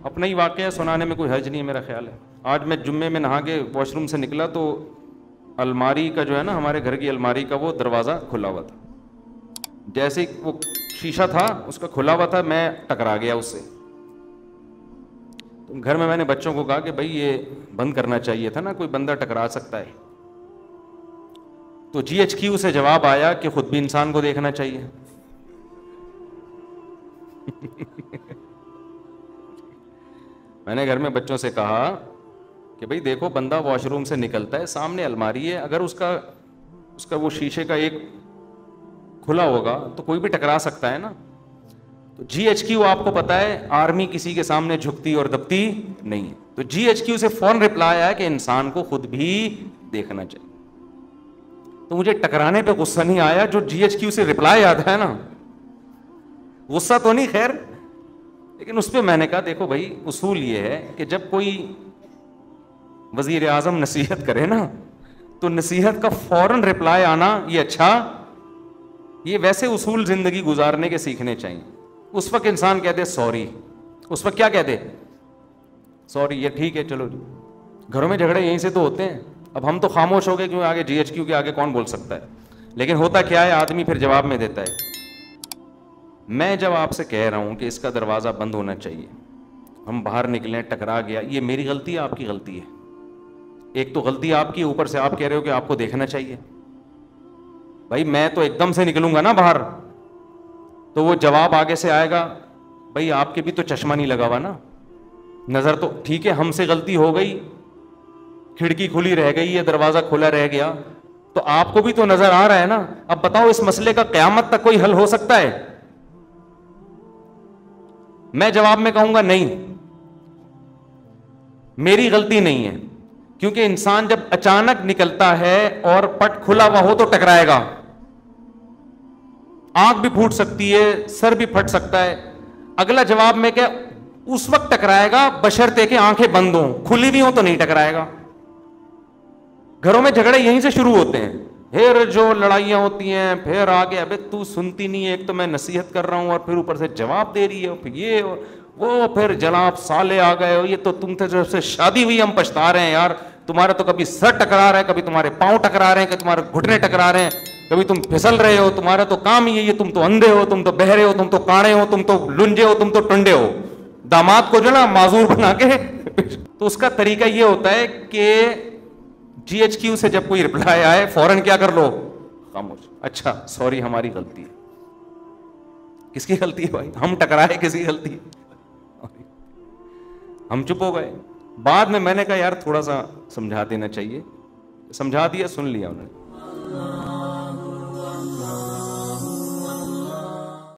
अपना ही वाकया सुनाने में कोई हर्ज नहीं है मेरा ख्याल है। आज मैं जुम्मे में नहा के वॉशरूम से निकला तो अलमारी का जो है ना, हमारे घर की अलमारी का वो दरवाज़ा खुला हुआ था। जैसे ही वो शीशा था उसका खुला हुआ था, मैं टकरा गया उससे। तो घर में मैंने बच्चों को कहा कि भाई ये बंद करना चाहिए था ना, कोई बंदा टकरा सकता है। तो GHQ से जवाब आया कि खुद भी इंसान को देखना चाहिए। मैंने घर में बच्चों से कहा कि भाई देखो, बंदा वॉशरूम से निकलता है, सामने अलमारी है, अगर उसका वो शीशे का एक खुला होगा तो कोई भी टकरा सकता है ना। तो GHQ आपको पता है, आर्मी किसी के सामने झुकती और दबती नहीं है। तो GHQ से फौरन रिप्लाई आया कि इंसान को खुद भी देखना चाहिए। तो मुझे टकराने पे गुस्सा नहीं आया, जो GHQ से रिप्लाई आता है ना, गुस्सा तो नहीं खैर, लेकिन उस पर मैंने कहा देखो भाई, उसूल ये है कि जब कोई वजीर आजम नसीहत करे ना, तो नसीहत का फौरन रिप्लाई आना ये अच्छा, ये वैसे उसूल जिंदगी गुजारने के सीखने चाहिए। उस वक्त इंसान कह दे सॉरी, उस वक्त क्या कह दे, सॉरी, ये ठीक है, चलो। घरों में झगड़े यहीं से तो होते हैं। अब हम तो खामोश हो गए, क्यों आगे GHQ के आगे कौन बोल सकता है। लेकिन होता क्या है, आदमी फिर जवाब में देता है। मैं जब आपसे कह रहा हूं कि इसका दरवाजा बंद होना चाहिए, हम बाहर निकले, टकरा गया, ये मेरी गलती है आपकी गलती है? एक तो गलती आपकी, ऊपर से आप कह रहे हो कि आपको देखना चाहिए। भाई मैं तो एकदम से निकलूंगा ना बाहर, तो वो जवाब आगे से आएगा, भाई आपके भी तो चश्मा नहीं लगा हुआ ना, नजर तो ठीक है, हमसे गलती हो गई, खिड़की खुली रह गई है, दरवाजा खुला रह गया, तो आपको भी तो नजर आ रहा है ना। अब बताओ, इस मसले का कयामत तक कोई हल हो सकता है? मैं जवाब में कहूंगा नहीं, मेरी गलती नहीं है, क्योंकि इंसान जब अचानक निकलता है और पट खुला हुआ हो तो टकराएगा, आंख भी फूट सकती है, सर भी फट सकता है। अगला जवाब में क्या, उस वक्त टकराएगा बशर्ते कि आंखें बंद हों, खुली भी हो तो नहीं टकराएगा। घरों में झगड़े यहीं से शुरू होते हैं, फिर जो लड़ाइयां होती हैं, फिर आगे अबे तू सुनती नहीं है, एक तो मैं नसीहत कर रहा हूं और फिर ऊपर से जवाब दे रही है, फिर ये वो, फिर जनाब साले आ गए हो, ये तो तुमसे जब से शादी हुई हम पछता रहे हैं यार, तुम्हारा तो कभी सर टकरा रहा है, कभी तुम्हारे पांव टकरा रहे हैं, कभी तुम्हारे घुटने टकरा रहे हैं, कभी तुम फिसल रहे हो, तुम्हारा तो काम ही है ये, तुम तो अंधे हो, तुम तो बहरे हो, तुम तो काणे हो, तुम तो लुंजे हो, तुम तो टुंडे हो। दामाद को जो ना माजूर बना के तो उसका तरीका ये होता है कि GHQ से जब कोई रिप्लाई आए, फौरन क्या कर लो, खामोश। अच्छा सॉरी, हमारी गलती है। किसकी गलती है भाई? हम टकराए, किसकी गलती है? हम चुप हो गए। बाद में मैंने कहा यार थोड़ा सा समझा देना चाहिए, समझा दिया, सुन लिया उन्होंने।